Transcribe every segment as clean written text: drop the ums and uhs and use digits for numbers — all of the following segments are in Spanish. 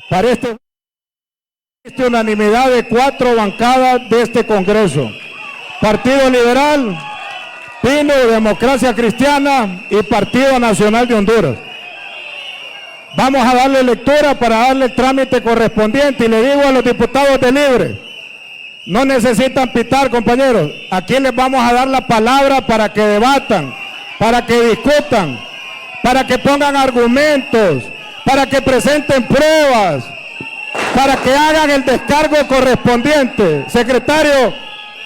Para existe unanimidad de 4 bancadas de este Congreso: Partido Liberal, PINU, Democracia Cristiana y Partido Nacional de Honduras. Vamos a darle lectura para darle el trámite correspondiente, y le digo a los diputados de Libre, no necesitan pitar, compañeros. Aquí les vamos a dar la palabra para que debatan, para que discutan, para que pongan argumentos, para que presenten pruebas, para que hagan el descargo correspondiente. Secretario,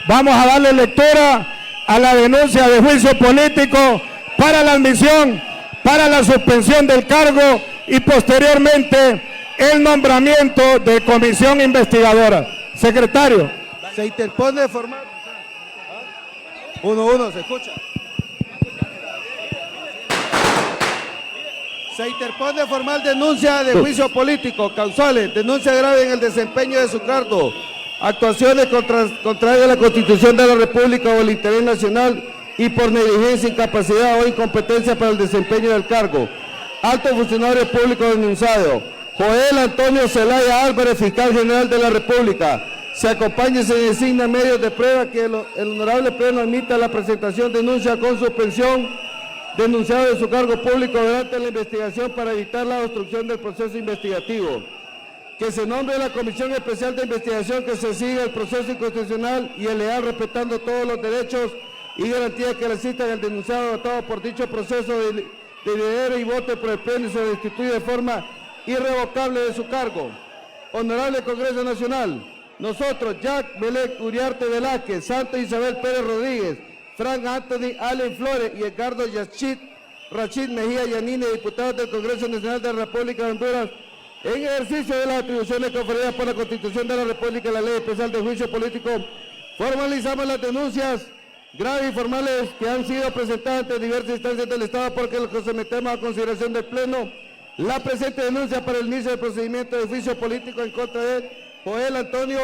vamos a darle lectura a la denuncia de juicio político para la admisión, para la suspensión del cargo y posteriormente el nombramiento de comisión investigadora. Secretario. Se interpone formal. 1-1, ¿se escucha? Se interpone formal denuncia de juicio político, causales, denuncia grave en el desempeño de su cargo, actuaciones contrarias a la Constitución de la República o el interés nacional y por negligencia, incapacidad o incompetencia para el desempeño del cargo. Alto funcionario público denunciado, Joel Antonio Zelaya Álvarez, fiscal general de la República. Se acompaña y se designa medios de prueba que el honorable pleno admita la presentación de denuncia con suspensión denunciado de su cargo público durante la investigación para evitar la obstrucción del proceso investigativo. Que se nombre la Comisión Especial de Investigación, que se siga el proceso inconstitucional y el leal, respetando todos los derechos y garantías que le asistan al denunciado adoptado por dicho proceso de lidere y vote por el pleno y se destituye de forma irrevocable de su cargo. Honorable Congreso Nacional, nosotros, Jack Melec Uriarte Velázquez, Santa Isabel Pérez Rodríguez, Frank Anthony Allen Flores y Edgardo Rachid Mejía Yanine, diputados del Congreso Nacional de la República de Honduras, en ejercicio de las atribuciones conferidas por la Constitución de la República y la Ley Especial de Juicio Político, formalizamos las denuncias graves y formales que han sido presentadas ante diversas instancias del Estado, porque lo que sometemos a consideración del Pleno la presente denuncia para el inicio del procedimiento de juicio político en contra de Joel Antonio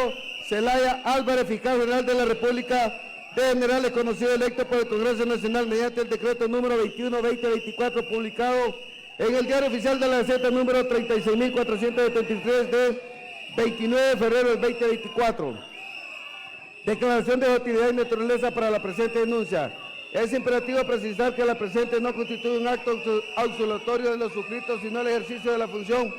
Zelaya Álvarez, fiscal general de la República de Generales, conocido electo por el Congreso Nacional mediante el decreto número 21/2024, publicado en el Diario Oficial de la Gaceta número 36.473 de 29 de febrero del 2024. Declaración de utilidad y naturaleza para la presente denuncia. Es imperativo precisar que la presente no constituye un acto absolutorio de los suscritos, sino el ejercicio de la función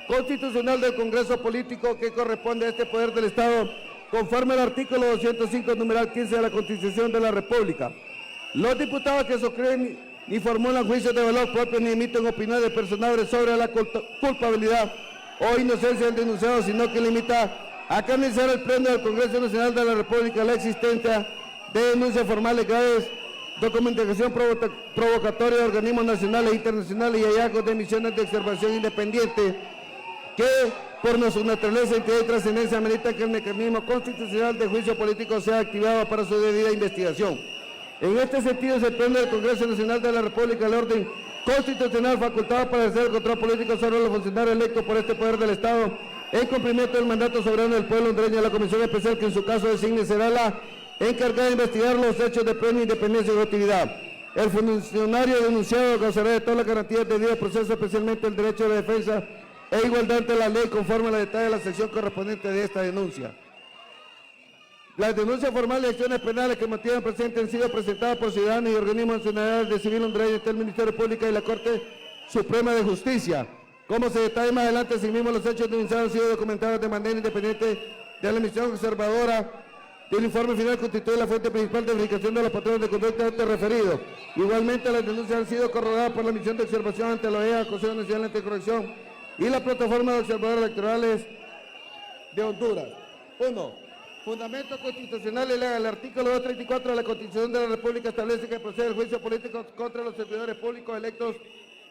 constitucional del Congreso Político que corresponde a este poder del Estado, conforme al artículo 205, numeral 15 de la Constitución de la República. Los diputados que suscriben ni formulan juicios de valor propio ni emiten opiniones personales sobre la culpabilidad o inocencia del denunciado, sino que limita a canalizar el Pleno del Congreso Nacional de la República la existencia de denuncias formales graves, documentación provocatoria de organismos nacionales e internacionales y hallazgos de misiones de observación independiente que por su naturaleza, entidad y trascendencia amerita que el mecanismo constitucional de juicio político sea activado para su debida investigación. En este sentido, se prende del Congreso Nacional de la República el orden constitucional facultado para ejercer el control político sobre los funcionarios electos por este poder del Estado en cumplimiento del mandato soberano del pueblo hondureño de la Comisión Especial, que en su caso designe será la encargada de investigar los hechos de plena independencia y objetividad. El funcionario denunciado gozará de todas las garantías de debido proceso, especialmente el derecho de defensa e igualdad ante la ley, conforme a la detalle de la sección correspondiente de esta denuncia. Las denuncias formales y acciones penales que motivan presente han sido presentadas por ciudadanos y organismos nacionales de civil hondureño del Ministerio Público y la Corte Suprema de Justicia. Como se detalla más adelante, asimismo los hechos denunciados han sido documentados de manera independiente de la misión observadora del informe final, constituye la fuente principal de verificación de los patrones de conducta antes referidos. Igualmente, las denuncias han sido corroboradas por la misión de observación ante la OEA, Consejo Nacional de Anticorrupción y la plataforma de observadores electorales de Honduras. 1. Fundamento constitucional y legal. El artículo 234 de la Constitución de la República establece que procede el juicio político contra los servidores públicos electos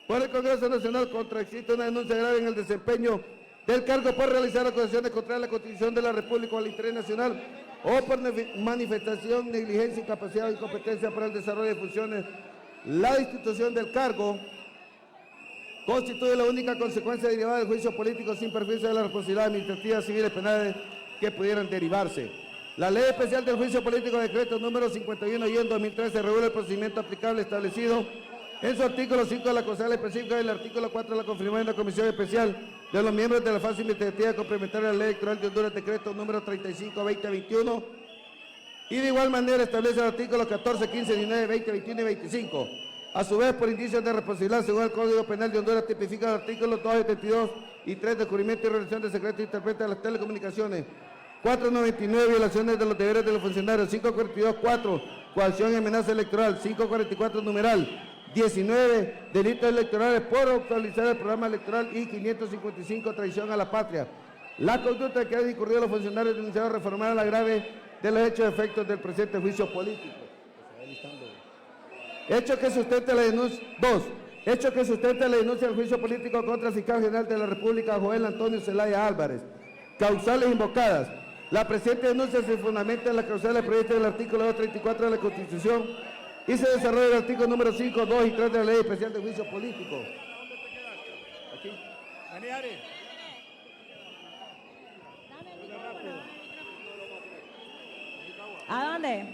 por el Congreso Nacional contra existe una denuncia grave en el desempeño del cargo por realizar acusaciones contra la Constitución de la República o al interés nacional o por manifestación, negligencia, incapacidad o incompetencia para el desarrollo de funciones. La institución del cargo constituye la única consecuencia derivada del juicio político sin perjuicio de la responsabilidad administrativa, civil y penales que pudieran derivarse. La Ley Especial del Juicio Político, decreto número 51 y en 2013, regula el procedimiento aplicable establecido En su artículo 5 de la causal específica y el artículo 4 de la confirmación de la Comisión Especial de los miembros de la fase investigativa complementaria a la Ley Electoral de Honduras, decreto número 35/2021, y de igual manera establece el artículo 14, 15, 19, 20, 21 y 25. A su vez, por indicios de responsabilidad, según el Código Penal de Honduras, tipifica los artículos 2, 72 y 3, descubrimiento y revelación de secretos e interpreta de las telecomunicaciones. 499, violaciones de los deberes de los funcionarios. 542, 4, coacción y amenaza electoral. 544, numeral 19, delitos electorales por actualizar el programa electoral, y 555, traición a la patria. La conducta que han incurrido los funcionarios denunciados reformar la grave de los hechos efectos del presente juicio político. Hecho que sustenta la denuncia. 2. Hecho que sustenta la denuncia del juicio político contra el fiscal general de la República, Joel Antonio Zelaya Álvarez. Causales invocadas. La presente denuncia se fundamenta en las causales previstas en el artículo 234 de la Constitución y se desarrolla el artículo número 5, 2 y 3 de la Ley Especial de Juicio Político. Aquí. ¿A dónde?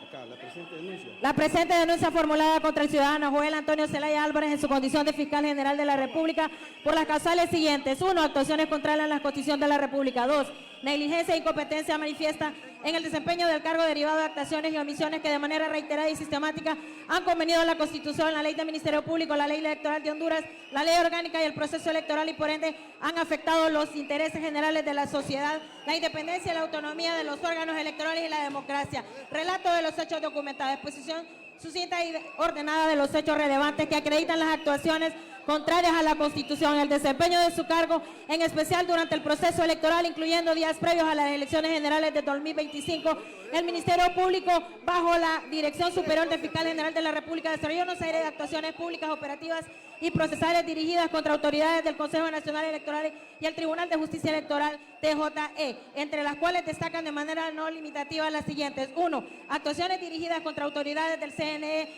Acá, la presente denuncia. La presente denuncia formulada contra el ciudadano Joel Antonio Zelaya Álvarez en su condición de fiscal general de la República por las causales siguientes. 1. Actuaciones contrarias a la Constitución de la República. 2. Negligencia e incompetencia manifiesta en el desempeño del cargo derivado de actuaciones y omisiones que de manera reiterada y sistemática han convenido la Constitución, la Ley del Ministerio Público, la Ley Electoral de Honduras, la Ley Orgánica y el proceso electoral, y por ende han afectado los intereses generales de la sociedad, la independencia y la autonomía de los órganos electorales y la democracia. Relato de los hechos documentados, exposición sucinta y ordenada de los hechos relevantes que acreditan las actuaciones contrarias a la Constitución, el desempeño de su cargo, en especial durante el proceso electoral, incluyendo días previos a las elecciones generales de 2025. El Ministerio Público, bajo la Dirección Superior del Fiscal General de la República, desarrolló una serie de actuaciones públicas, operativas y procesales dirigidas contra autoridades del Consejo Nacional Electoral y el Tribunal de Justicia Electoral, TJE, entre las cuales destacan de manera no limitativa las siguientes. 1. Actuaciones dirigidas contra autoridades del CNE,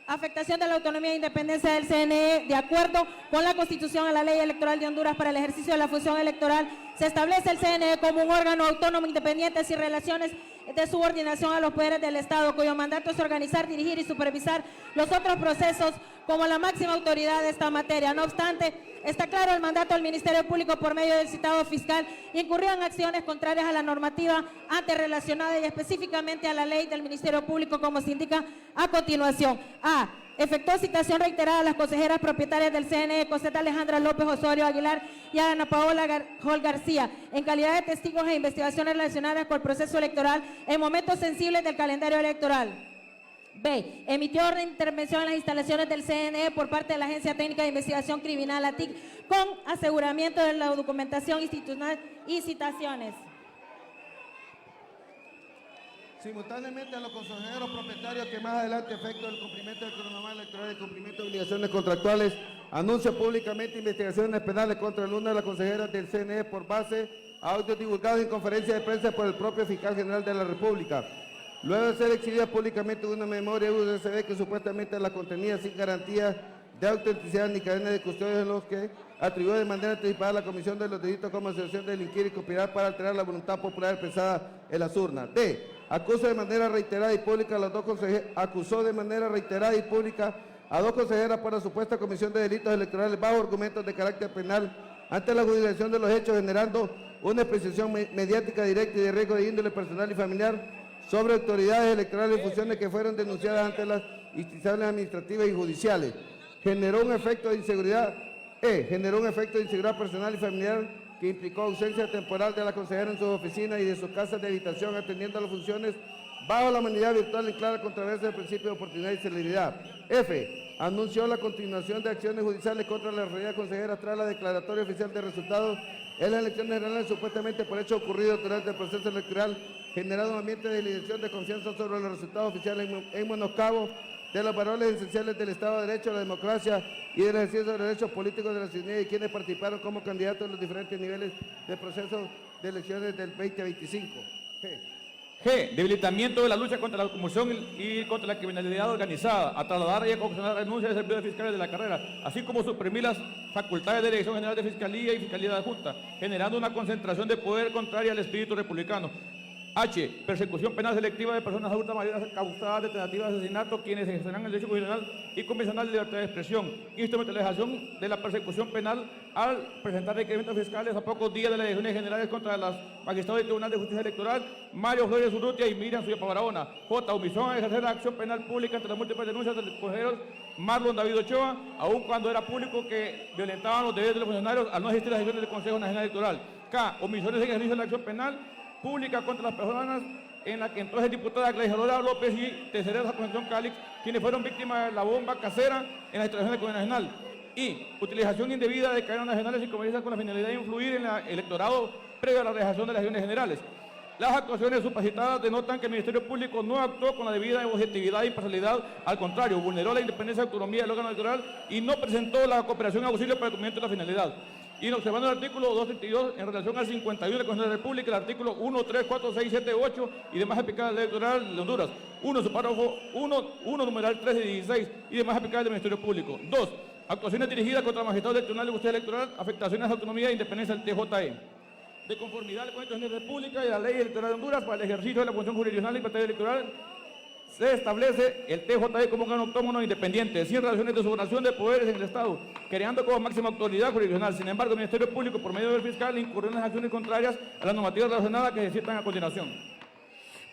afectación de la autonomía e independencia del CNE de acuerdo con la Constitución y la Ley Electoral de Honduras para el ejercicio de la función electoral. Se establece el CNE como un órgano autónomo, independiente, sin relaciones de subordinación a los poderes del Estado, cuyo mandato es organizar, dirigir y supervisar los otros procesos como la máxima autoridad de esta materia. No obstante, está claro el mandato del Ministerio Público por medio del citado fiscal incurrió en acciones contrarias a la normativa antes relacionada y específicamente a la ley del Ministerio Público, como se indica a continuación. A. Efectuó citación reiterada a las consejeras propietarias del CNE, Coseta Alejandra López Osorio Aguilar y a Ana Paola Jol García, en calidad de testigos e investigaciones relacionadas con el proceso electoral en momentos sensibles del calendario electoral. B. Emitió orden de intervención en las instalaciones del CNE por parte de la Agencia Técnica de Investigación Criminal, ATIC, con aseguramiento de la documentación institucional y citaciones. Simultáneamente a los consejeros propietarios que más adelante, efecto del cumplimiento del cronograma electoral y cumplimiento de obligaciones contractuales, anuncia públicamente investigaciones penales contra una de las consejeras del CNE por base a audios divulgados en conferencia de prensa por el propio fiscal general de la República. Luego de ser exhibida públicamente una memoria USB que supuestamente la contenía sin garantía de autenticidad ni cadena de custodia, en los que atribuyó de manera anticipada a la comisión de los delitos como asociación de delinquir y conspirar para alterar la voluntad popular expresada en las urnas. D. Acusó de manera reiterada y pública a las dos consejeras, acusó de manera reiterada y pública a dos consejeras por la supuesta comisión de delitos electorales bajo argumentos de carácter penal ante la jurisdicción de los hechos, generando una exposición mediática directa y de riesgo de índole personal y familiar sobre autoridades electorales y funciones que fueron denunciadas ante las instituciones administrativas y judiciales. Generó un efecto de inseguridad, generó un efecto de inseguridad personal y familiar que implicó ausencia temporal de la consejera en sus oficinas y de sus casas de habitación, atendiendo a las funciones bajo la modalidad virtual en clara controversia del principio de oportunidad y celeridad. F. Anunció la continuación de acciones judiciales contra la realidad consejera tras la declaratoria oficial de resultados en las elecciones generales, supuestamente por hechos ocurridos durante el proceso electoral, generando un ambiente de elección de confianza sobre los resultados oficiales en menoscabo de los valores esenciales del Estado de Derecho, la democracia y del ejercicio de los derechos políticos de la ciudadanía y quienes participaron como candidatos en los diferentes niveles del proceso de elecciones del 2025. G. Debilitamiento de la lucha contra la corrupción y contra la criminalidad organizada, a trasladar y a confeccionar renuncias de servidores fiscales de la carrera, así como suprimir las facultades de Dirección General de Fiscalía y Fiscalía Adjunta, generando una concentración de poder contraria al espíritu republicano. H. Persecución penal selectiva de personas adultas mayores causadas de tentativas de asesinato, quienes ejercerán el derecho constitucional y convencional de libertad de expresión. Instrumentalización de la persecución penal al presentar requerimientos fiscales a pocos días de las elecciones generales contra las magistrados del Tribunal de Justicia Electoral, Mario Flores Urrutia y Miriam Suya Barahona. J. Omisión a ejercer la acción penal pública ante las múltiples denuncias de los consejeros Marlon David Ochoa, aun cuando era público que violentaban los deberes de los funcionarios al no asistir a las sesiones del Consejo Nacional Electoral. K. Omisiones en ejercicio de la acción penal pública contra las personas en la que entonces diputada Gladiadora López y Tecereza Concepción Calix, quienes fueron víctimas de la bomba casera en la instalación del Congreso Nacional. Y utilización indebida de cadenas nacionales y comerciales con la finalidad de influir en el electorado previo a la realización de las elecciones generales. Las actuaciones supacitadas denotan que el Ministerio Público no actuó con la debida objetividad e imparcialidad, al contrario, vulneró la independencia y autonomía del órgano electoral y no presentó la cooperación y auxilio para el cumplimiento de la finalidad. Y observando el artículo 232 en relación al 51 de la Constitución de la República, el artículo 1, 3, 4, 6, 7, 8 y demás aplicadas a la ley electoral de Honduras. 1, su párrafo 1, numeral 13 y 16 y demás aplicadas del Ministerio Público. 2. Actuaciones dirigidas contra magistrados del Tribunal de Justicia Electoral, afectaciones a autonomía e independencia del TJE. De conformidad a la Constitución de la República y a la Ley Electoral de Honduras, para el ejercicio de la función jurisdiccional y libertad electoral, se establece el TJE como un órgano autónomo e independiente, sin relaciones de subordinación de poderes en el Estado, creando como máxima autoridad jurisdiccional. Sin embargo, el Ministerio Público, por medio del fiscal, incurrió en las acciones contrarias a las normativas relacionadas que se citan a continuación.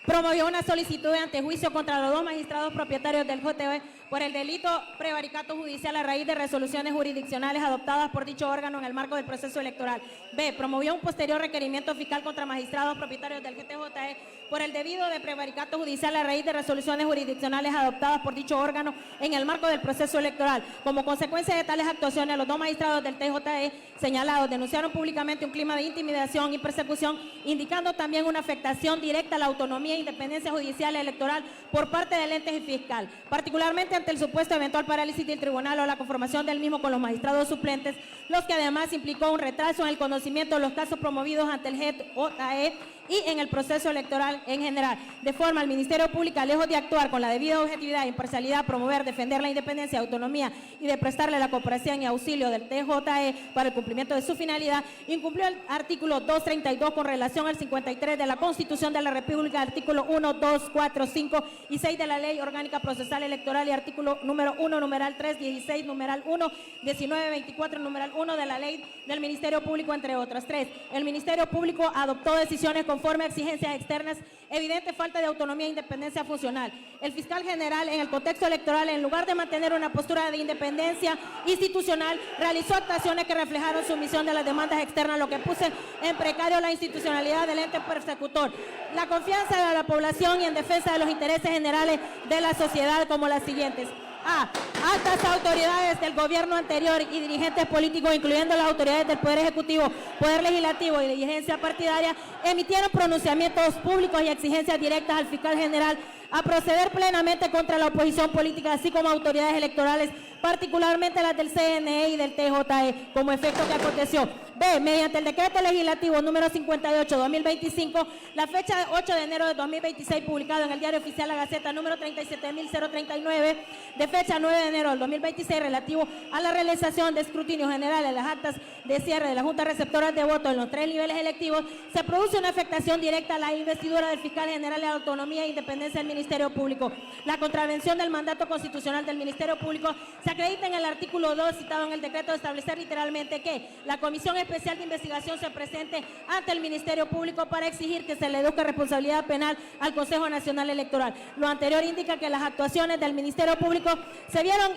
Promovió una solicitud de antejuicio contra los 2 magistrados propietarios del JTE por el delito prevaricato judicial a raíz de resoluciones jurisdiccionales adoptadas por dicho órgano en el marco del proceso electoral. B. Promovió un posterior requerimiento fiscal contra magistrados propietarios del GTJE por el debido de prevaricato judicial a raíz de resoluciones jurisdiccionales adoptadas por dicho órgano en el marco del proceso electoral. Como consecuencia de tales actuaciones, los 2 magistrados del TJE señalados denunciaron públicamente un clima de intimidación y persecución, indicando también una afectación directa a la autonomía e independencia judicial y electoral por parte del ente fiscal, particularmente ante el supuesto eventual parálisis del tribunal o la conformación del mismo con los magistrados suplentes, los que además implicó un retraso en el conocimiento de los casos promovidos ante el JTE y en el proceso electoral en general. De forma, el Ministerio Público, lejos de actuar con la debida objetividad e imparcialidad, promover, defender la independencia, autonomía y de prestarle la cooperación y auxilio del TJE para el cumplimiento de su finalidad, incumplió el artículo 232 con relación al 53 de la Constitución de la República, artículo 1, 2, 4, 5 y 6 de la Ley Orgánica Procesal Electoral y artículo número 1, numeral 3, 16, numeral 1, 19, 24, numeral 1 de la Ley del Ministerio Público, entre otras. 3. El Ministerio Público adoptó decisiones conforme a exigencias externas, evidente falta de autonomía e independencia funcional. El fiscal general, en el contexto electoral, en lugar de mantener una postura de independencia institucional, realizó actuaciones que reflejaron su omisión de las demandas externas, lo que puso en precario la institucionalidad del ente persecutor, la confianza de la población y en defensa de los intereses generales de la sociedad, como las siguientes. A. Altas autoridades del gobierno anterior y dirigentes políticos, incluyendo las autoridades del Poder Ejecutivo, Poder Legislativo y dirigencia partidaria, emitieron pronunciamientos públicos y exigencias directas al fiscal general a proceder plenamente contra la oposición política, así como autoridades electorales, particularmente las del CNE y del TJE, como efecto que aconteció. B. Mediante el decreto legislativo número 58/2025, la fecha de 8 de enero de 2026, publicado en el Diario Oficial La Gaceta número 37.039, de fecha 9 de enero del 2026, relativo a la realización de escrutinio general en las actas de cierre de la Junta Receptora de Votos en los 3 niveles electivos, se produce una afectación directa a la investidura del fiscal general y a la autonomía e independencia del Ministerio Público. La contravención del mandato constitucional del Ministerio Público se acredita en el artículo 2 citado en el decreto de establecer literalmente que la Comisión Especial de Investigación se presente ante el Ministerio Público para exigir que se le eduque responsabilidad penal al Consejo Nacional Electoral. Lo anterior indica que las actuaciones del Ministerio Público se vieron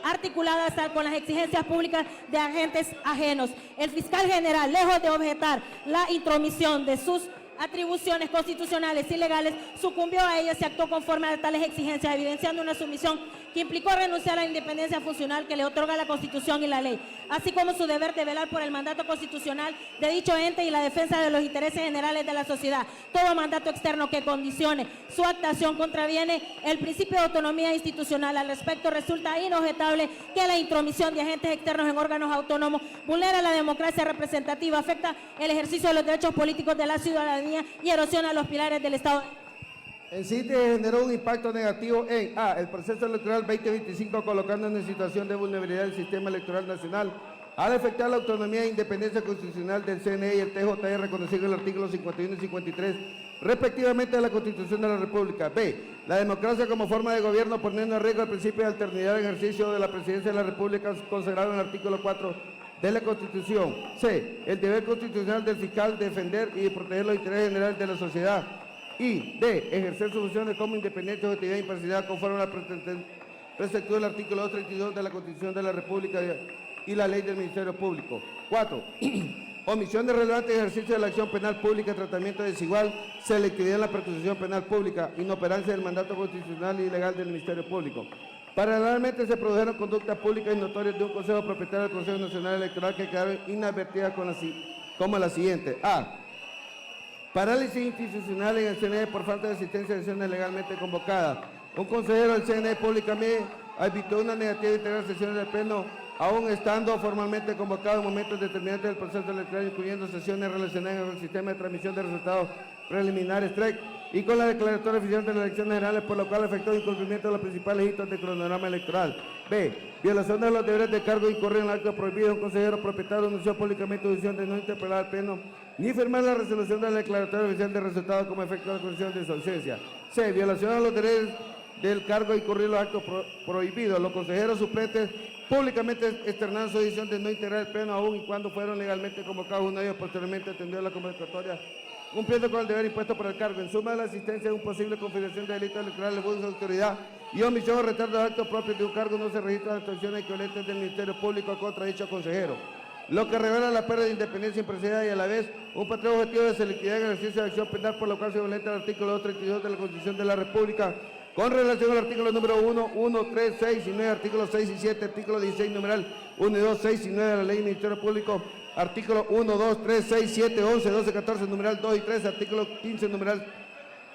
articuladas con las exigencias públicas de agentes ajenos. El fiscal general, lejos de objetar la intromisión de sus atribuciones constitucionales y legales, sucumbió a ellas y actuó conforme a tales exigencias, evidenciando una sumisión que implicó renunciar a la independencia funcional que le otorga la Constitución y la ley, así como su deber de velar por el mandato constitucional de dicho ente y la defensa de los intereses generales de la sociedad. Todo mandato externo que condicione su actuación contraviene el principio de autonomía institucional. Al respecto, resulta inobjetable que la intromisión de agentes externos en órganos autónomos vulnera la democracia representativa, afecta el ejercicio de los derechos políticos de la ciudadanía y erosiona los pilares del Estado. En síntesis, generó un impacto negativo en A. El proceso electoral 2025, colocando en situación de vulnerabilidad el sistema electoral nacional, al afectar la autonomía e independencia constitucional del CNE y el TJE, reconocido en el artículo 51 y 53 respectivamente de la Constitución de la República. B. La democracia como forma de gobierno poniendo en riesgo el principio de alternidad de ejercicio de la presidencia de la República consagrado en el artículo 4 de la Constitución. C. El deber constitucional del fiscal de defender y de proteger los intereses generales de la sociedad. Y D. Ejercer sus funciones como independiente, objetividad e imparcialidad conforme a la precepción del artículo 232 de la Constitución de la República y la ley del Ministerio Público. 4. Omisión de relevante ejercicio de la acción penal pública, tratamiento desigual, selectividad en la persecución penal pública, inoperancia del mandato constitucional y legal del Ministerio Público. Paralelamente se produjeron conductas públicas y notorias de un Consejo Propietario del Consejo Nacional Electoral que quedaron inadvertidas como la siguiente. A. Parálisis institucional en el CNE por falta de asistencia de sesiones legalmente convocadas. Un consejero del CNE públicamente advirtió una negativa de integrar sesiones del Pleno, aún estando formalmente convocado en momentos determinantes del proceso electoral, incluyendo sesiones relacionadas con el sistema de transmisión de resultados preliminares TREC y con la declaratoria oficial de las elecciones generales, por lo cual afectó el incumplimiento de los principales hitos del cronograma electoral. B. Violación de los deberes de cargo incurrir en el acto prohibido. Un consejero propietario anunció públicamente su decisión de no interpelar al Pleno ni firmar la resolución de la declaratoria oficial de resultados como efecto de la concesión de su ausencia. C. Violación a los deberes del cargo incurrir en los actos prohibidos. Los consejeros suplentes públicamente externaron su decisión de no integrar el Pleno aún y cuando fueron legalmente convocados. Uno de ellos posteriormente atendió la convocatoria cumpliendo con el deber impuesto por el cargo. En suma, de la asistencia de un posible configuración de delito electoral, abuso de autoridad y omisión o retardo de actos propios de un cargo, no se registran actuaciones equivalentes del Ministerio Público contra dicho consejero, lo que revela la pérdida de independencia y imparcialidad y a la vez un patrón objetivo de selectividad en el ejercicio de acción penal, por lo cual se violenta el artículo 232 de la Constitución de la República con relación al artículo número 1, 1, 3, 6 y 9, artículos 6 y 7, artículo 16, numeral 1 y 2, 6 y 9 de la Ley del Ministerio Público, artículo 1, 2, 3, 6, 7, 11, 12, 14, numeral 2 y 3, artículo 15, numeral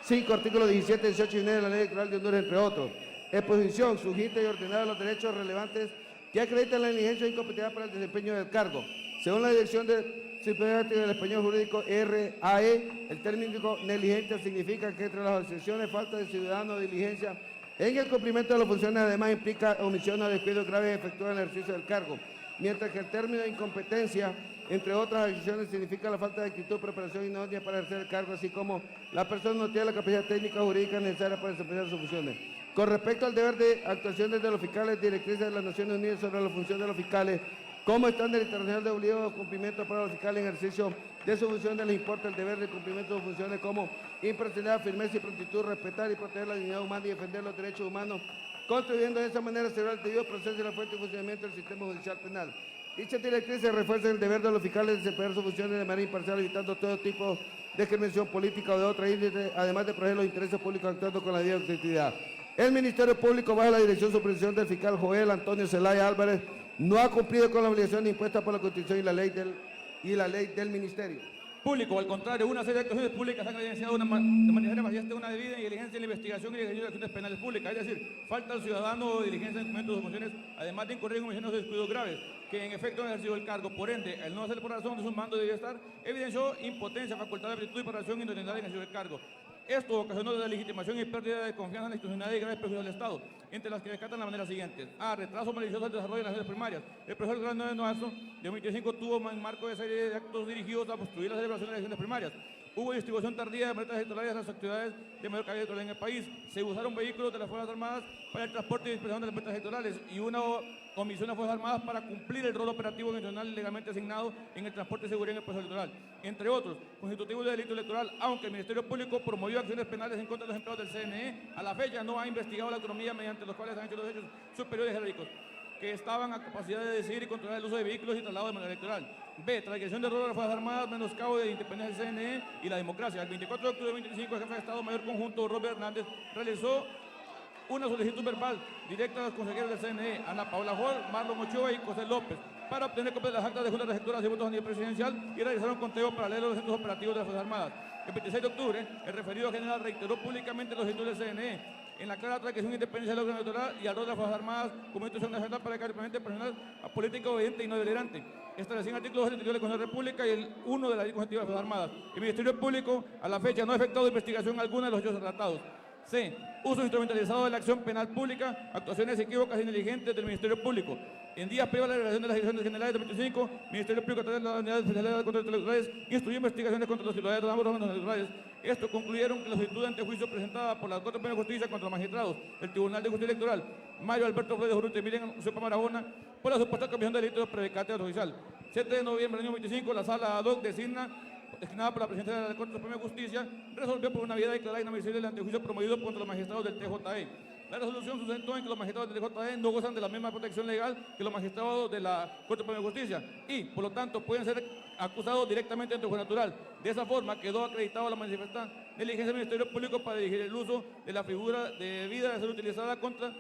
5, artículo 17, 18 y 9 de la Ley Electoral de Honduras, entre otros. Exposición, sujeta y ordenada de los derechos relevantes que acreditan la negligencia e incompatibilidad para el desempeño del cargo. Según la Dirección de Superior del Español Jurídico RAE, el término negligencia significa que entre las excepciones falta de ciudadano o diligencia en el cumplimiento de las funciones además implica omisión o descuidos graves efectuados en el ejercicio del cargo, mientras que el término incompetencia, entre otras excepciones, significa la falta de actitud, preparación idónea para ejercer el cargo, así como la persona no tiene la capacidad técnica o jurídica necesaria para desempeñar sus funciones. Con respecto al deber de actuaciones de los fiscales, directrices de las Naciones Unidas sobre la función de los fiscales, como estándar internacional de obligado cumplimiento para los fiscales en ejercicio de su función, les importa el deber de cumplimiento de sus funciones como imparcialidad, firmeza y prontitud, respetar y proteger la dignidad humana y defender los derechos humanos, contribuyendo de esa manera a asegurar el debido proceso y la fuente de funcionamiento del sistema judicial penal. Dichas directrices refuerzan el deber de los fiscales de desempeñar sus funciones de manera imparcial, evitando todo tipo de discriminación política o de otra índole, además de proteger los intereses públicos actuando con la debida objetividad. El Ministerio Público, bajo la dirección y supervisión del fiscal Joel Antonio Zelaya Álvarez, no ha cumplido con la obligación impuesta por la Constitución y la ley del Ministerio Público. Al contrario, una serie de actuaciones públicas han evidenciado de manera manifiesta una debida diligencia en la investigación y ejecución de acciones penales públicas, es decir, falta al ciudadano de diligencia en el cumplimiento de sus funciones, además de incurrir en omisiones de descuidos graves, que en efecto han ejercido el cargo. Por ende, el no hacer por razón de su mando debía estar, evidenció impotencia, facultad de aptitud y preparación y idoneidad en ejercicio del cargo. Esto ocasionó deslegitimación y pérdida de confianza en la institucionalidad y graves perjuicios del Estado, entre las que rescatan la manera siguiente. A. Retraso malicioso del desarrollo de las leyes primarias. El profesor Gran 9 de marzo de 2025 tuvo en marco de serie de actos dirigidos a obstruir la celebración de las elecciones primarias. Hubo distribución tardía de boletas electorales a las actividades de mayor calidad electoral en el país. Se usaron vehículos de las Fuerzas Armadas para el transporte y dispersión de las boletas electorales y una omisión de las Fuerzas Armadas para cumplir el rol operativo nacional legalmente asignado en el transporte y seguridad en el proceso electoral, entre otros, constitutivos de delito electoral, aunque el Ministerio Público promovió acciones penales en contra de los empleados del CNE, a la fecha no ha investigado la autonomía mediante los cuales han hecho los hechos superiores jerárquicos, que estaban a capacidad de decidir y controlar el uso de vehículos y traslado de manera electoral. B. Transgresión de error de las Fuerzas Armadas, menoscabo de independencia del CNE y la democracia. El 24 de octubre de 2025, el jefe de Estado Mayor Conjunto, Robert Hernández, realizó una solicitud verbal directa a los consejeros del CNE, Ana Paula Hall, Marlon Ochoa y José López, para obtener copias de las actas de juntas receptoras y votos a nivel presidencial y realizar un conteo paralelo de los centros operativos de las Fuerzas Armadas. El 26 de octubre, el referido general reiteró públicamente los institutos del CNE en la clara transgresión e independencia del órgano electoral y al rol de las Fuerzas Armadas como institución nacional para el cargamento personal a política obediente y no deliberante. Establecía en el artículo 2 de la Constitución de la República y el 1 de la Ley Constitutiva de las Fuerzas Armadas. El Ministerio Público, a la fecha, no ha efectuado investigación alguna de los hechos relatados. C. Uso instrumentalizado de la acción penal pública, actuaciones equívocas y negligentes del Ministerio Público. En días previos a la realización de las elecciones generales de 2025, Ministerio Público a través de las unidades especializadas contra los electorales instruyó investigaciones contra los titulares de ambos órganos electorales. Estos concluyeron que la solicitud de antejuicio presentada por la Corte Penal de Justicia contra los magistrados del Tribunal de Justicia Electoral, Mario Alberto Flores Urrutia y Miriam Sopa Marabona, por la supuesta comisión de delitos predicate oficial. 7 de noviembre del año 25, la sala ad hoc designada por la Presidencia de la Corte Suprema de Justicia, resolvió por una vía declarada inadmisible el antejuicio promovido contra los magistrados del TJE. La resolución sustentó en que los magistrados del TJE no gozan de la misma protección legal que los magistrados de la Corte Suprema de Justicia y, por lo tanto, pueden ser acusados directamente ante el juez natural. De esa forma, quedó acreditado la manifiesta negligencia del Ministerio Público para dirigir el uso de la figura de vida de ser utilizada contra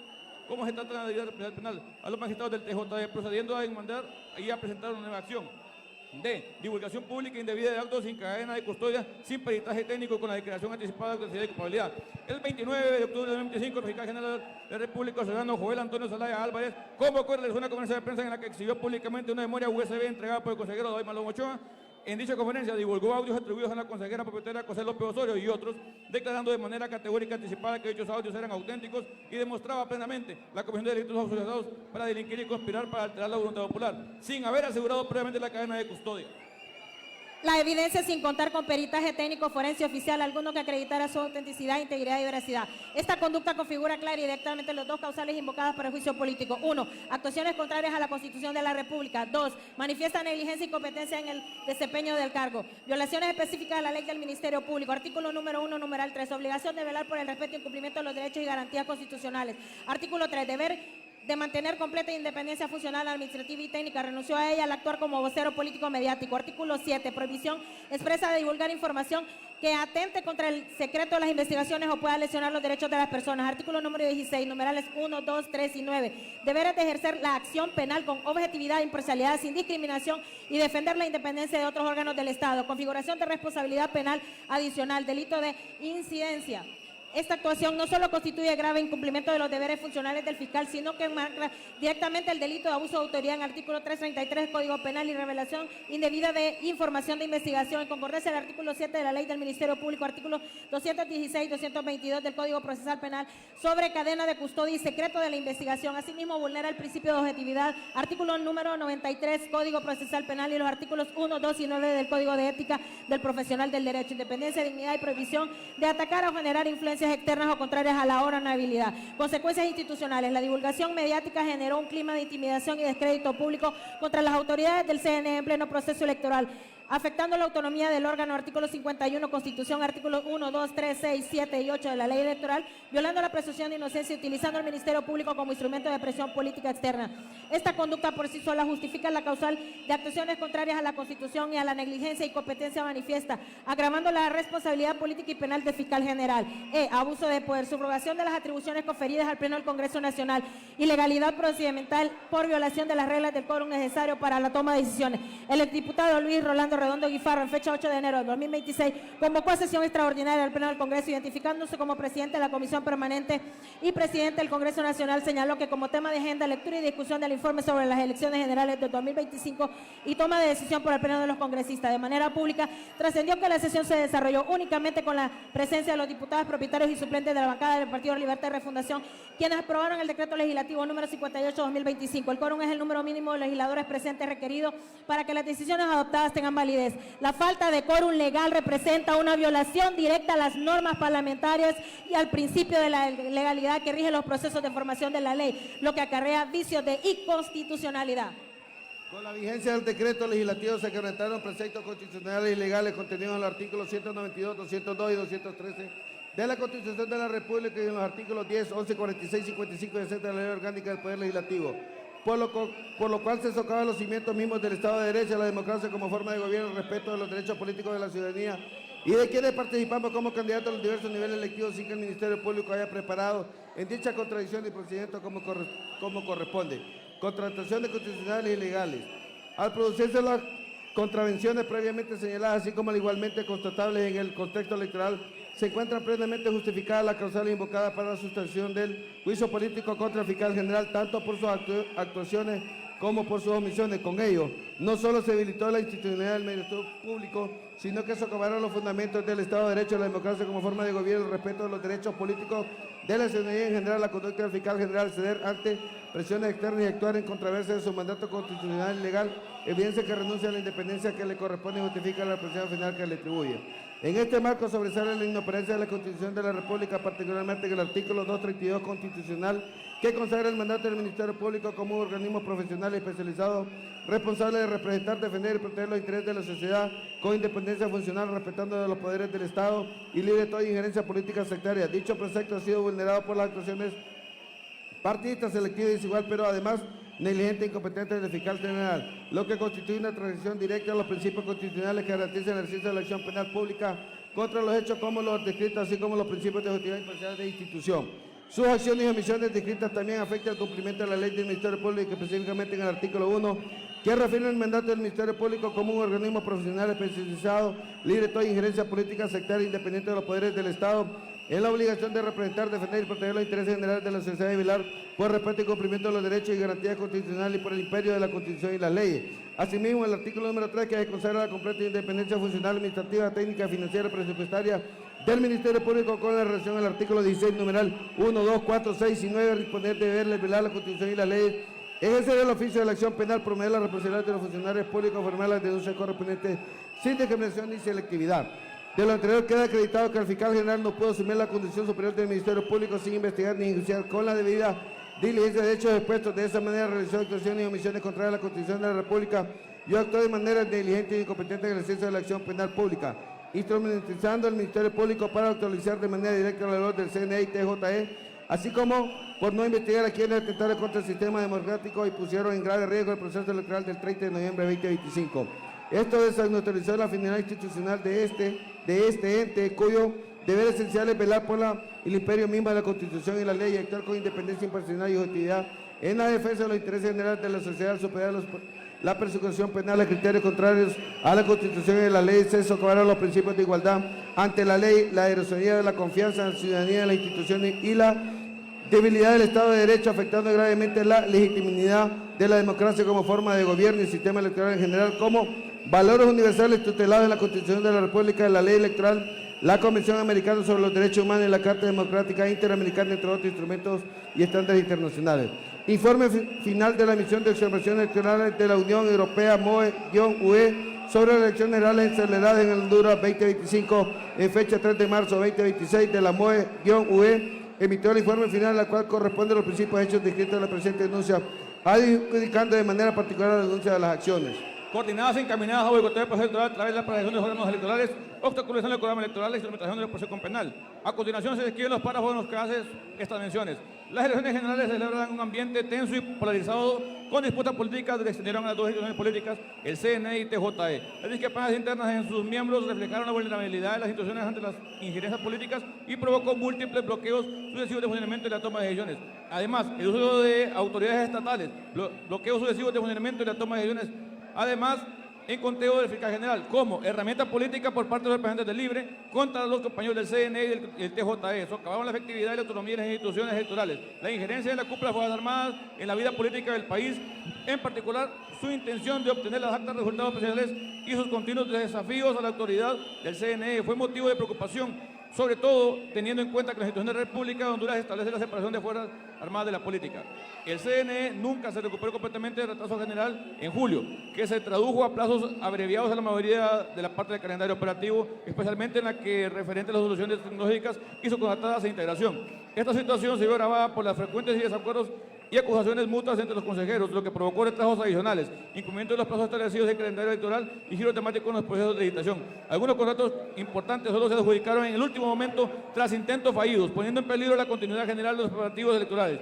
cómo se trata la debilidad penal a los magistrados del TJE, procediendo a demandar y a presentar una nueva acción. D. Divulgación pública indebida de actos sin cadena de custodia, sin peritaje técnico con la declaración anticipada de necesidad de culpabilidad. El 29 de octubre de 2025, el fiscal general de la República, ciudadano Joel Antonio Zelaya Álvarez, convocó y realizó una conferencia de prensa en la que exhibió públicamente una memoria USB entregada por el consejero David Malón Ochoa. En dicha conferencia divulgó audios atribuidos a la consejera propietaria José López Osorio y otros, declarando de manera categórica anticipada que dichos audios eran auténticos y demostraba plenamente la comisión de delitos asociados para delinquir y conspirar para alterar la voluntad popular, sin haber asegurado previamente la cadena de custodia. La evidencia sin contar con peritaje técnico forense oficial alguno que acreditara su autenticidad, integridad y veracidad. Esta conducta configura clara y directamente los dos causales invocadas para el juicio político. 1. Actuaciones contrarias a la Constitución de la República. 2. Manifiesta negligencia y incompetencia en el desempeño del cargo. Violaciones específicas de la ley del Ministerio Público. Artículo número 1, numeral 3. Obligación de velar por el respeto y cumplimiento de los derechos y garantías constitucionales. Artículo 3. Deber de mantener completa independencia funcional, administrativa y técnica, renunció a ella al actuar como vocero político mediático. Artículo 7, prohibición expresa de divulgar información que atente contra el secreto de las investigaciones o pueda lesionar los derechos de las personas. Artículo número 16, numerales 1, 2, 3 y 9. Deberes de ejercer la acción penal con objetividad, imparcialidad, sin discriminación y defender la independencia de otros órganos del Estado. Configuración de responsabilidad penal adicional, delito de incidencia. Esta actuación no solo constituye grave incumplimiento de los deberes funcionales del fiscal, sino que enmarca directamente el delito de abuso de autoridad en el artículo 333 del Código Penal y revelación indebida de información de investigación en concordancia al artículo 7 de la Ley del Ministerio Público, artículos 216 y 222 del Código Procesal Penal sobre cadena de custodia y secreto de la investigación. Asimismo, vulnera el principio de objetividad, artículo número 93 Código Procesal Penal y los artículos 1, 2 y 9 del Código de Ética del Profesional del Derecho, independencia, dignidad y prohibición de atacar o generar influencias externas o contrarias a la honorabilidad. Consecuencias institucionales. La divulgación mediática generó un clima de intimidación y descrédito público contra las autoridades del CNE en pleno proceso electoral, afectando la autonomía del órgano, artículo 51, Constitución, artículos 1, 2, 3, 6, 7 y 8 de la Ley Electoral, violando la presunción de inocencia y utilizando al Ministerio Público como instrumento de presión política externa. Esta conducta por sí sola justifica la causal de actuaciones contrarias a la Constitución y a la negligencia y competencia manifiesta, agravando la responsabilidad política y penal del fiscal general. Abuso de poder, subrogación de las atribuciones conferidas al Pleno del Congreso Nacional, ilegalidad procedimental por violación de las reglas del quórum necesario para la toma de decisiones. El exdiputado Luis Rolando Redondo Guifarro, en fecha 8 de enero de 2026, convocó a sesión extraordinaria del Pleno del Congreso, identificándose como presidente de la Comisión Permanente y presidente del Congreso Nacional. Señaló que como tema de agenda, lectura y discusión del informe sobre las elecciones generales de 2025 y toma de decisión por el Pleno de los Congresistas. De manera pública, trascendió que la sesión se desarrolló únicamente con la presencia de los diputados propietarios y suplentes de la bancada del Partido Libertad y Refundación, quienes aprobaron el decreto legislativo número 58/2025. El quórum es el número mínimo de legisladores presentes requerido para que las decisiones adoptadas tengan validez. La falta de quórum legal representa una violación directa a las normas parlamentarias y al principio de la legalidad que rige los procesos de formación de la ley, lo que acarrea vicios de inconstitucionalidad. Con la vigencia del decreto legislativo se quebrantaron preceptos constitucionales y legales contenidos en los artículos 192, 202 y 213 de la Constitución de la República y en los artículos 10, 11, 46, 55 y 60 de la Ley Orgánica del Poder Legislativo, por lo cual se socavan los cimientos mismos del Estado de Derecho, la democracia como forma de gobierno, el respeto de los derechos políticos de la ciudadanía y de quienes participamos como candidatos a los diversos niveles electivos sin que el Ministerio Público haya preparado en dicha contradicción y procedimiento como corresponde. Contrataciones constitucionales y legales. Al producirse las contravenciones previamente señaladas, así como igualmente constatables en el contexto electoral, se encuentran plenamente justificadas las causales invocadas para la sustanción del juicio político contra el fiscal general, tanto por sus actuaciones como por sus omisiones. Con ello, no solo se debilitó la institucionalidad del Ministerio Público, sino que socavaron los fundamentos del Estado de Derecho, la democracia como forma de gobierno, el respeto de los derechos políticos de la ciudadanía en general, la conducta del fiscal general, ceder ante presiones externas y actuar en controversia de su mandato constitucional y legal, evidencia que renuncia a la independencia que le corresponde y justifica la presión final que le atribuye. En este marco sobresale la inoperencia de la Constitución de la República, particularmente en el artículo 232 constitucional, que consagra el mandato del Ministerio Público como un organismo profesional y especializado, responsable de representar, defender y proteger los intereses de la sociedad, con independencia funcional, respetando de los poderes del Estado y libre de toda injerencia política sectaria. Dicho precepto ha sido vulnerado por las actuaciones partidistas, selectivas y desigual, pero además negligente e incompetente del fiscal general, lo que constituye una transición directa a los principios constitucionales que garantizan el ejercicio de la acción penal pública contra los hechos como los descritos, así como los principios de objetividad y imparcialidad de institución. Sus acciones y omisiones descritas también afectan el cumplimiento de la ley del Ministerio Público, específicamente en el artículo 1, que refiere el mandato del Ministerio Público como un organismo profesional especializado, libre de toda injerencia política sectaria, independiente de los poderes del Estado, en la obligación de representar, defender y proteger los intereses generales de la sociedad y velar por respeto y cumplimiento de los derechos y garantías constitucionales y por el imperio de la Constitución y las leyes. Asimismo, el artículo número 3, que consagra la completa independencia funcional, administrativa, técnica, financiera, presupuestaria del Ministerio Público con la relación al artículo 16, numeral 1, 2, 4, 6 y 9, responder, deber, velar la Constitución y las leyes, ejercer el oficio de la acción penal, promover la responsabilidad de los funcionarios públicos, formar las denuncias correspondientes sin discriminación ni selectividad. De lo anterior queda acreditado que el fiscal general no pudo asumir la condición superior del Ministerio Público sin investigar ni enjuiciar con la debida diligencia de hechos expuestos. De esa manera realizó actuaciones y omisiones contrarias a la Constitución de la República y actuó de manera negligente e incompetente en el ejercicio de la acción penal pública, instrumentalizando el Ministerio Público para actualizar de manera directa la labor del CNE y TJE, así como por no investigar a quienes atentaron contra el sistema democrático y pusieron en grave riesgo el proceso electoral del 30 de noviembre de 2025. Esto desautorizó la finalidad institucional de este ente, cuyo deber esencial es velar por el imperio mismo de la Constitución y la ley y actuar con independencia, imparcialidad y objetividad en la defensa de los intereses generales de la sociedad, superar la persecución penal a criterios contrarios a la Constitución y la ley, se socavaron los principios de igualdad ante la ley, la erosionía de la confianza en la ciudadanía, en las instituciones y la debilidad del Estado de Derecho, afectando gravemente la legitimidad de la democracia como forma de gobierno y sistema electoral en general, como valores universales tutelados en la Constitución de la República, la ley electoral, la Convención Americana sobre los Derechos Humanos y la Carta Democrática Interamericana, entre otros instrumentos y estándares internacionales. Informe final de la misión de observación electoral de la Unión Europea, MOE-UE, sobre las elecciones generales celebradas en Honduras 2025, en fecha 3 de marzo 2026, de la MOE-UE, emitió el informe final, al cual corresponde los principios hechos descritos en la presente denuncia, adjudicando de manera particular la denuncia de las acciones coordinadas e encaminadas a boicotear el proceso electoral a través de la protección de los órganos electorales, obstaculización del programa electoral y instrumentación de la procesión penal. A continuación se describen los párrafos en los que hace estas menciones. Las elecciones generales se celebran en un ambiente tenso y polarizado, con disputas políticas que extendieron a las dos instituciones políticas, el CNE y TJE. Las discrepancias internas en sus miembros reflejaron la vulnerabilidad de las instituciones ante las injerencias políticas y provocó múltiples bloqueos sucesivos de funcionamiento y la toma de decisiones. Además, el uso de autoridades estatales, bloqueos sucesivos de funcionamiento y la toma de decisiones. Además, en conteo del fiscal general, como herramienta política por parte de los representantes del LIBRE contra los compañeros del CNE y del TJE, socavaron la efectividad y la autonomía de las instituciones electorales, la injerencia de la cúpula de las Fuerzas Armadas en la vida política del país, en particular su intención de obtener las actas de resultados presidenciales y sus continuos desafíos a la autoridad del CNE fue motivo de preocupación, sobre todo teniendo en cuenta que la Constitución de la República de Honduras establece la separación de Fuerzas Armadas de la política. El CNE nunca se recuperó completamente del retraso general en julio, que se tradujo a plazos abreviados en la mayoría de la parte del calendario operativo, especialmente en la que referente a las soluciones tecnológicas y su conectadas e integración. Esta situación se vio agravada por las frecuentes y desacuerdos y acusaciones mutuas entre los consejeros, lo que provocó retrasos adicionales, incumplimiento de los plazos establecidos en el calendario electoral y giro temático en los procesos de licitación. Algunos contratos importantes solo se adjudicaron en el último momento tras intentos fallidos, poniendo en peligro la continuidad general de los preparativos electorales.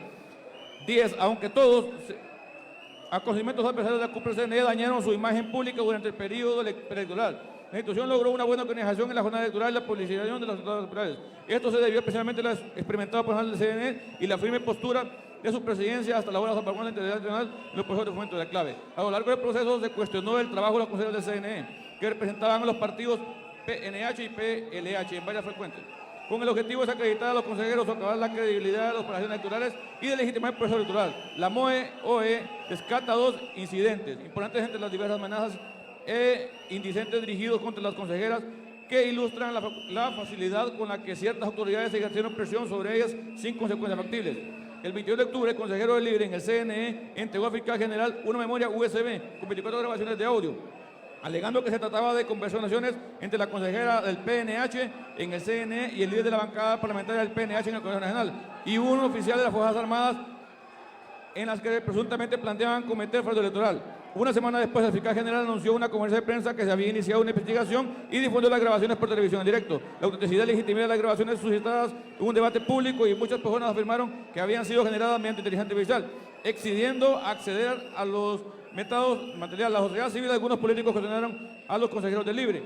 10. Aunque todos acontecimientos adversarios de la cúpula del CNE dañaron su imagen pública durante el periodo electoral, la institución logró una buena organización en la jornada electoral y la publicización de los resultados electorales. Esto se debió especialmente a la experimentada personal del CNE y la firme postura de su presidencia hasta la hora de salvaguardar la integridad nacional en los procesos de fomento de la clave. A lo largo del proceso se cuestionó el trabajo de los consejeros del CNE, que representaban a los partidos PNH y PLH en varias frecuentes. con el objetivo de desacreditar a los consejeros, socavar la credibilidad de las operaciones electorales y de legitimar el proceso electoral. La MOE-OE descarta 2 incidentes importantes entre las diversas amenazas e indicentes dirigidos contra las consejeras que ilustran la facilidad con la que ciertas autoridades ejercieron presión sobre ellas sin consecuencias factibles. El 22 de octubre, el consejero del LIBRE en el CNE entregó al fiscal general una memoria USB con 24 grabaciones de audio, alegando que se trataba de conversaciones entre la consejera del PNH en el CNE y el líder de la bancada parlamentaria del PNH en el Congreso Nacional y un oficial de las Fuerzas Armadas en las que presuntamente planteaban cometer fraude electoral. Una semana después, el fiscal general anunció una conferencia de prensa que se había iniciado una investigación y difundió las grabaciones por televisión en directo. La autenticidad y legitimidad de las grabaciones suscitadas en un debate público y muchas personas afirmaron que habían sido generadas mediante inteligencia artificial, excediendo a acceder a los métodos materiales. La sociedad civil y algunos políticos cuestionaron a los consejeros del LIBRE.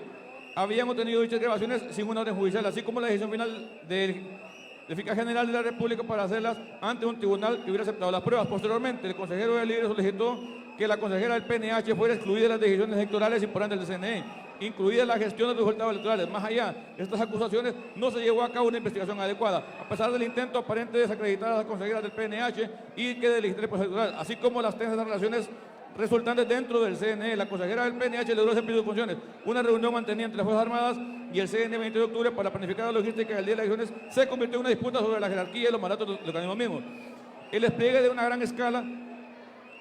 Habían obtenido dichas grabaciones sin una orden judicial, así como la decisión final del fiscal general de la República para hacerlas ante un tribunal que hubiera aceptado las pruebas. Posteriormente, el consejero del LIBRE solicitó que la consejera del PNH fuera excluida de las decisiones electorales importantes del CNE, incluida la gestión de los resultados electorales. Más allá de estas acusaciones, no se llevó a cabo una investigación adecuada, a pesar del intento aparente de desacreditar a las consejeras del PNH y que de legitimar el proceso electoral, así como las tensas relaciones resultantes dentro del CNE. La consejera del PNH logró cumplir sus funciones. Una reunión mantenida entre las Fuerzas Armadas y el CNE el 20 de octubre para planificar la logística del día de las elecciones se convirtió en una disputa sobre la jerarquía y los mandatos de los organismos mismos. El despliegue de una gran escala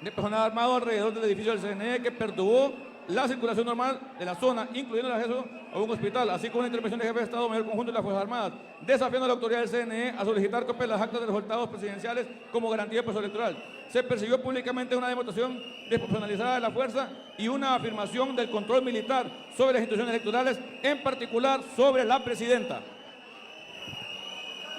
de personal armado alrededor del edificio del CNE que perturbó la circulación normal de la zona, incluyendo el acceso a un hospital, así como la intervención del jefe de Estado Mayor Conjunto de las Fuerzas Armadas, desafiando a la autoridad del CNE a solicitar copias de las actas de los resultados presidenciales como garantía del proceso electoral. Se persiguió públicamente una demostración desproporcionalizada de la fuerza y una afirmación del control militar sobre las instituciones electorales, en particular sobre la presidenta.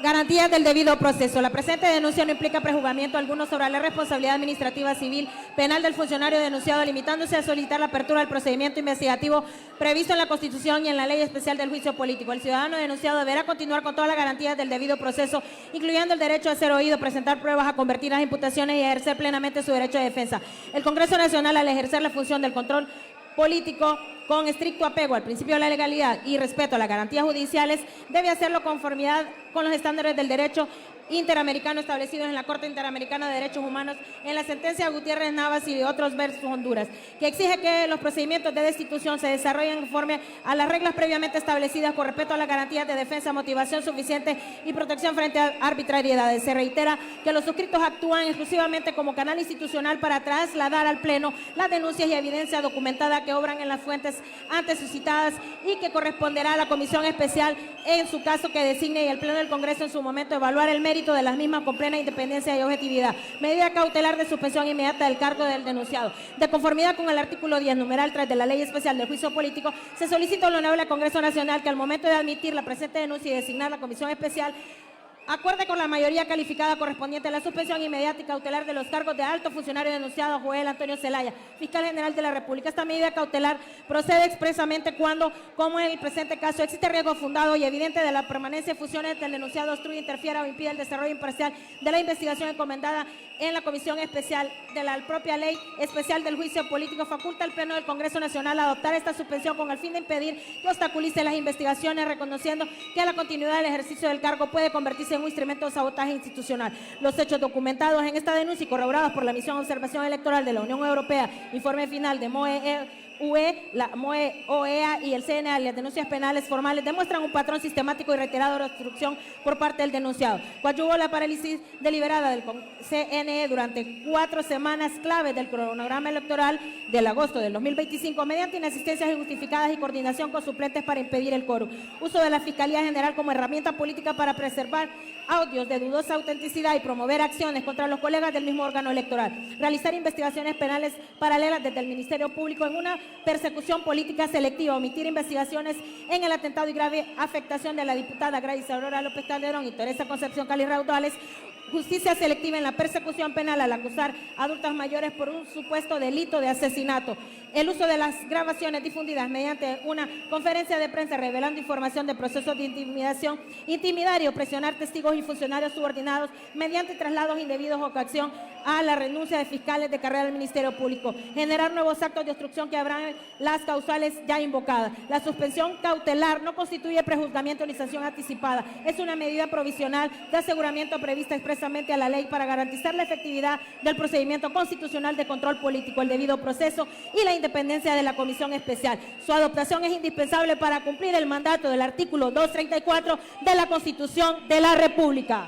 Garantías del debido proceso. La presente denuncia no implica prejuzgamiento alguno sobre la responsabilidad administrativa, civil, penal del funcionario denunciado, limitándose a solicitar la apertura del procedimiento investigativo previsto en la Constitución y en la Ley Especial del Juicio Político. El ciudadano denunciado deberá continuar con todas las garantías del debido proceso, incluyendo el derecho a ser oído, presentar pruebas, a convertir las imputaciones y a ejercer plenamente su derecho de defensa. El Congreso Nacional, al ejercer la función del control político con estricto apego al principio de la legalidad y respeto a las garantías judiciales, debe hacerlo conformidad con los estándares del derecho interamericano establecidos en la Corte Interamericana de Derechos Humanos, en la sentencia de Gutiérrez Navas y de otros versus Honduras, que exige que los procedimientos de destitución se desarrollen conforme a las reglas previamente establecidas con respeto a las garantías de defensa, motivación suficiente y protección frente a arbitrariedades. Se reitera que los suscritos actúan exclusivamente como canal institucional para trasladar al Pleno las denuncias y evidencia documentada que obran en las fuentes antes suscitadas y que corresponderá a la Comisión Especial en su caso que designe y el Pleno del Congreso en su momento evaluar el mérito de las mismas con plena independencia y objetividad. Medida cautelar de suspensión inmediata del cargo del denunciado. De conformidad con el artículo 10, numeral 3 de la Ley Especial del Juicio Político, se solicita al Honorable Congreso Nacional que al momento de admitir la presente denuncia y designar la Comisión Especial, acuerde con la mayoría calificada correspondiente a la suspensión inmediata y cautelar de los cargos de alto funcionario denunciado Joel Antonio Zelaya, fiscal general de la República. Esta medida cautelar procede expresamente cuando, como en el presente caso, existe riesgo fundado y evidente de la permanencia de funciones del denunciado obstruye, interfiera o impide el desarrollo imparcial de la investigación encomendada en la Comisión Especial de la propia Ley Especial del Juicio Político. Faculta al Pleno del Congreso Nacional a adoptar esta suspensión con el fin de impedir que obstaculice las investigaciones, reconociendo que la continuidad del ejercicio del cargo puede convertirse en un instrumento de sabotaje institucional. Los hechos documentados en esta denuncia y corroborados por la Misión de Observación Electoral de la Unión Europea, informe final de MOE-UE, la MOE-OEA y el CNE, las denuncias penales formales demuestran un patrón sistemático y reiterado de obstrucción por parte del denunciado. Coadyuvó la parálisis deliberada del CNE durante 4 semanas claves del cronograma electoral del agosto del 2025 mediante inasistencias injustificadas y coordinación con suplentes para impedir el quórum. Uso de la Fiscalía General como herramienta política para preservar audios de dudosa autenticidad y promover acciones contra los colegas del mismo órgano electoral. Realizar investigaciones penales paralelas desde el Ministerio Público en una persecución política selectiva, omitir investigaciones en el atentado y grave afectación de la diputada Gladys Aurora López Calderón y Teresa Concepción Cali Raudales, justicia selectiva en la persecución penal al acusar a adultos mayores por un supuesto delito de asesinato. el uso de las grabaciones difundidas mediante una conferencia de prensa revelando información de procesos de intimidación, intimidario, presionar testigos y funcionarios subordinados mediante traslados indebidos o coacción a la renuncia de fiscales de carrera del Ministerio Público, generar nuevos actos de obstrucción que abran las causales ya invocadas. La suspensión cautelar no constituye prejuzgamiento ni sanción anticipada, es una medida provisional de aseguramiento prevista expresamente a la ley para garantizar la efectividad del procedimiento constitucional de control político, el debido proceso y la independencia de la comisión especial. Su adoptación es indispensable para cumplir el mandato del artículo 234 de la Constitución de la República.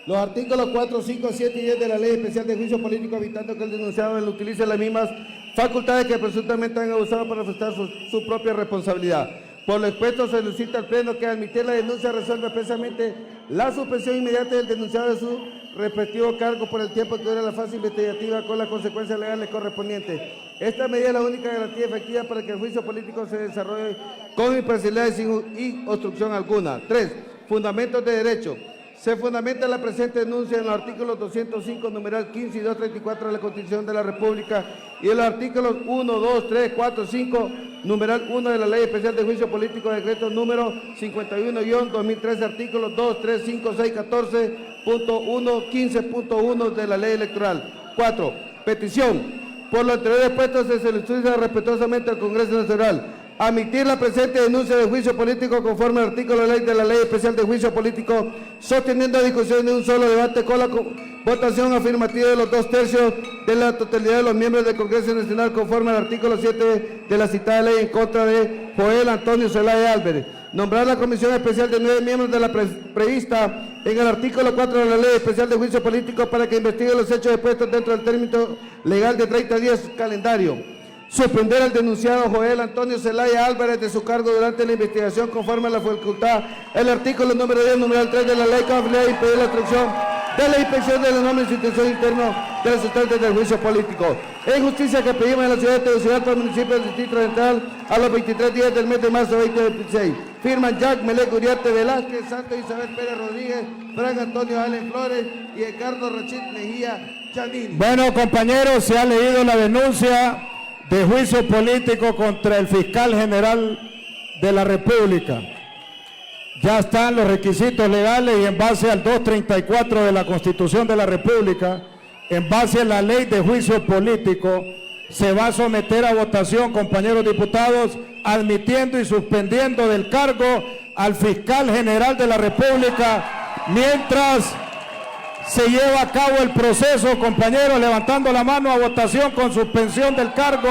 Los artículos 4, 5, 7 y 10 de la Ley Especial de Juicio Político, evitando que el denunciado utilice las mismas facultades que presuntamente han abusado para afectar su propia responsabilidad. Por lo expuesto, se solicita al Pleno que, al admitir la denuncia, resuelva expresamente la suspensión inmediata del denunciado de su respectivo cargo por el tiempo que dura la fase investigativa con las consecuencias legales correspondientes. Esta medida es la única garantía efectiva para que el juicio político se desarrolle con imparcialidad y sin obstrucción alguna. 3. Fundamentos de derecho. Se fundamenta la presente denuncia en los artículos 205, numeral 15 y 234 de la Constitución de la República y en los artículos 1, 2, 3, 4, 5, numeral 1 de la Ley Especial de Juicio Político, decreto número 51-2013, artículos 2, 3, 5, 6, 14.1, 15.1 de la Ley Electoral. 4. Petición. Por lo anterior expuesto, se solicita respetuosamente al Congreso Nacional admitir la presente denuncia de juicio político conforme al artículo de la ley de la Ley Especial de Juicio Político, sosteniendo discusión de un solo debate con la votación afirmativa de los 2/3 de la totalidad de los miembros del Congreso Nacional conforme al artículo 7 de la citada ley en contra de Joel Antonio Zelaya Álvarez. Nombrar la comisión especial de 9 miembros de la prevista en el artículo 4 de la Ley Especial de Juicio Político para que investigue los hechos expuestos dentro del término legal de 30 días calendario. Suspender al denunciado Joel Antonio Zelaya Álvarez de su cargo durante la investigación conforme a la facultad el artículo número 10, numeral 3 de la Ley Conflictiva y impedir la obstrucción de la inspección de los nombres y institución interna de los sustantes del juicio político. En justicia que pedimos en la ciudad de Tegucigalpa, municipio del Distrito Central, a los 23 días del mes de marzo de 2026. Firman Jack Melec Uriarte Velázquez, Santo Isabel Pérez Rodríguez, Frank Antonio Allen Flores y Edgardo Rachid Mejía Chamín. Bueno, compañeros, se ha leído la denuncia de juicio político contra el fiscal general de la República. Ya están los requisitos legales y en base al 234 de la Constitución de la República, en base a la ley de juicio político, se va a someter a votación, compañeros diputados, admitiendo y suspendiendo del cargo al fiscal general de la República mientras se lleva a cabo el proceso, compañeros, levantando la mano a votación con suspensión del cargo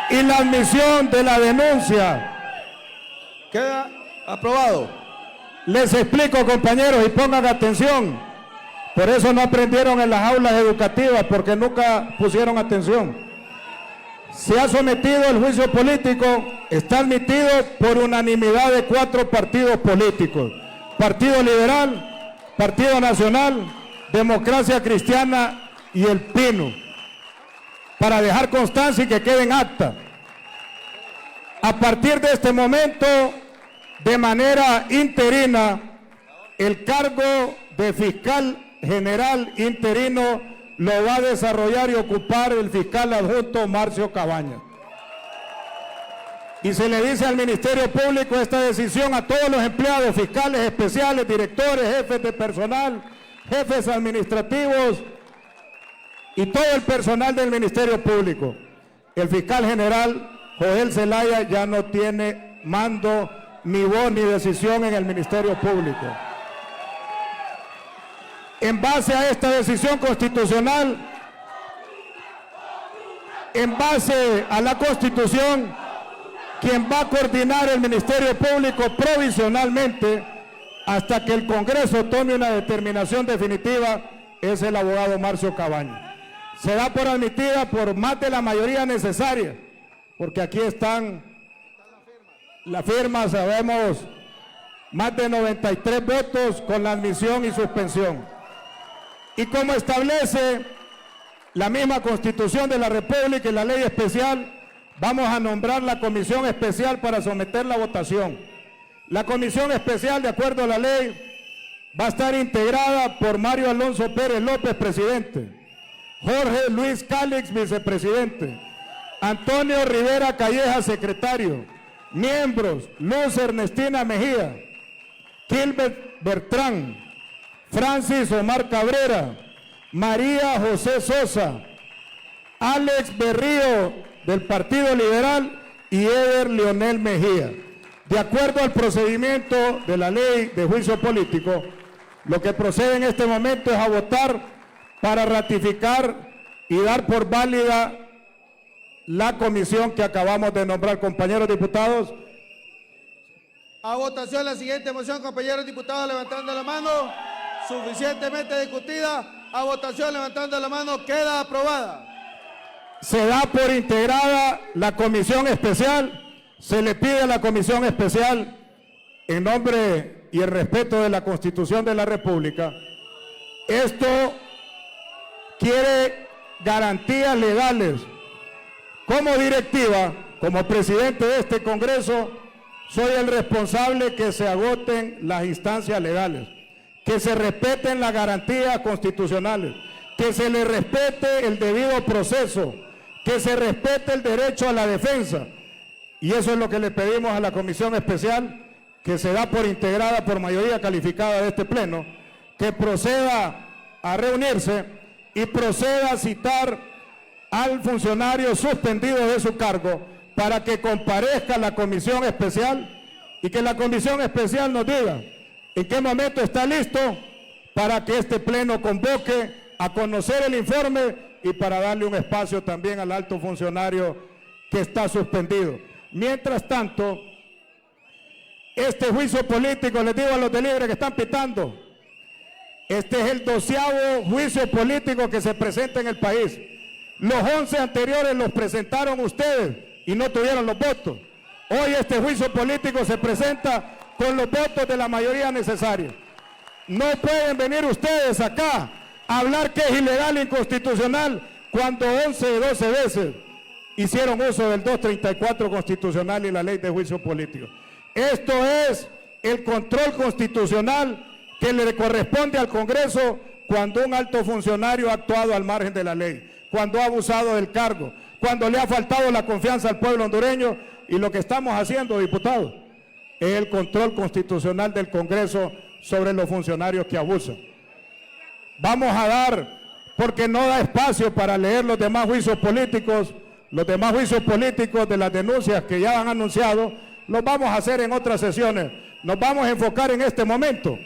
y la admisión de la denuncia. Queda aprobado. Les explico, compañeros, y pongan atención. Por eso no aprendieron en las aulas educativas, porque nunca pusieron atención. Se ha sometido el juicio político, está admitido por unanimidad de 4 partidos políticos: Partido Liberal, Partido Nacional, Democracia Cristiana y el Pino, para dejar constancia y que quede en acta. A partir de este momento, de manera interina, el cargo de fiscal general interino lo va a desarrollar y ocupar el fiscal adjunto Marcio Cabañas. Y se le dice al Ministerio Público esta decisión a todos los empleados, fiscales especiales, directores, jefes de personal, jefes administrativos y todo el personal del Ministerio Público. El fiscal general Joel Zelaya ya no tiene mando, ni voz, ni decisión en el Ministerio Público. En base a esta decisión constitucional, en base a la Constitución, quien va a coordinar el Ministerio Público provisionalmente hasta que el Congreso tome una determinación definitiva es el abogado Marcio Cabañas. Se da por admitida por más de la mayoría necesaria, porque aquí están las firmas, sabemos, más de 93 votos con la admisión y suspensión. Y como establece la misma Constitución de la República y la ley especial, vamos a nombrar la comisión especial para someter la votación. La comisión especial, de acuerdo a la ley, va a estar integrada por Mario Alonso Pérez López, presidente; Jorge Luis Cálix, vicepresidente; Antonio Rivera Calleja, secretario. Miembros: Luz Ernestina Mejía, Gilbert Bertrán, Francis Omar Cabrera, María José Sosa, Alex Berrío del Partido Liberal y Eder Leonel Mejía. De acuerdo al procedimiento de la ley de juicio político, lo que procede en este momento es a votar para ratificar y dar por válida la comisión que acabamos de nombrar, compañeros diputados. A votación la siguiente moción, compañeros diputados, levantando la mano. Suficientemente discutida. A votación, levantando la mano. Queda aprobada. Se da por integrada la comisión especial. Se le pide a la comisión especial, en nombre y en respeto de la Constitución de la República, esto quiere garantías legales. Como directiva, como presidente de este Congreso, soy el responsable que se agoten las instancias legales, que se respeten las garantías constitucionales, que se le respete el debido proceso, que se respete el derecho a la defensa. Y eso es lo que le pedimos a la comisión especial, que se da por integrada por mayoría calificada de este pleno, que proceda a reunirse y proceda a citar al funcionario suspendido de su cargo para que comparezca a la comisión especial y que la comisión especial nos diga en qué momento está listo para que este pleno convoque a conocer el informe y para darle un espacio también al alto funcionario que está suspendido. Mientras tanto, este juicio político, les digo a los de Libre que están pitando, este es el 12º juicio político que se presenta en el país. Los 11 anteriores los presentaron ustedes y no tuvieron los votos. Hoy este juicio político se presenta con los votos de la mayoría necesaria. No pueden venir ustedes acá a hablar que es ilegal e inconstitucional cuando 11 o 12 veces hicieron uso del 234 constitucional y la ley de juicio político. Esto es el control constitucional que le corresponde al Congreso cuando un alto funcionario ha actuado al margen de la ley, cuando ha abusado del cargo, cuando le ha faltado la confianza al pueblo hondureño. Y lo que estamos haciendo, diputados, es el control constitucional del Congreso sobre los funcionarios que abusan. Vamos a dar, porque no da espacio para leer los demás juicios políticos de las denuncias que ya han anunciado, los vamos a hacer en otras sesiones. Nos vamos a enfocar en este momento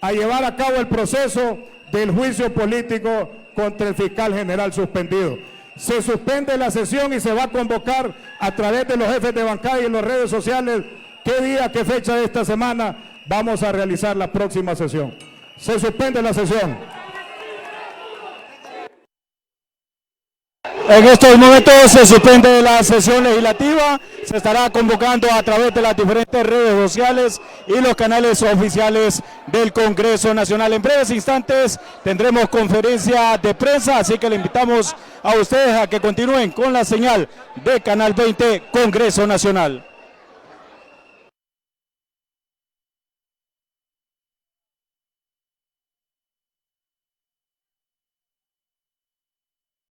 a llevar a cabo el proceso del juicio político contra el fiscal general suspendido. Se suspende la sesión y se va a convocar a través de los jefes de bancada y en las redes sociales qué día, qué fecha de esta semana vamos a realizar la próxima sesión. Se suspende la sesión. En estos momentos se suspende la sesión legislativa, se estará convocando a través de las diferentes redes sociales y los canales oficiales del Congreso Nacional. En breves instantes tendremos conferencia de prensa, así que le invitamos a ustedes a que continúen con la señal de Canal 20 Congreso Nacional.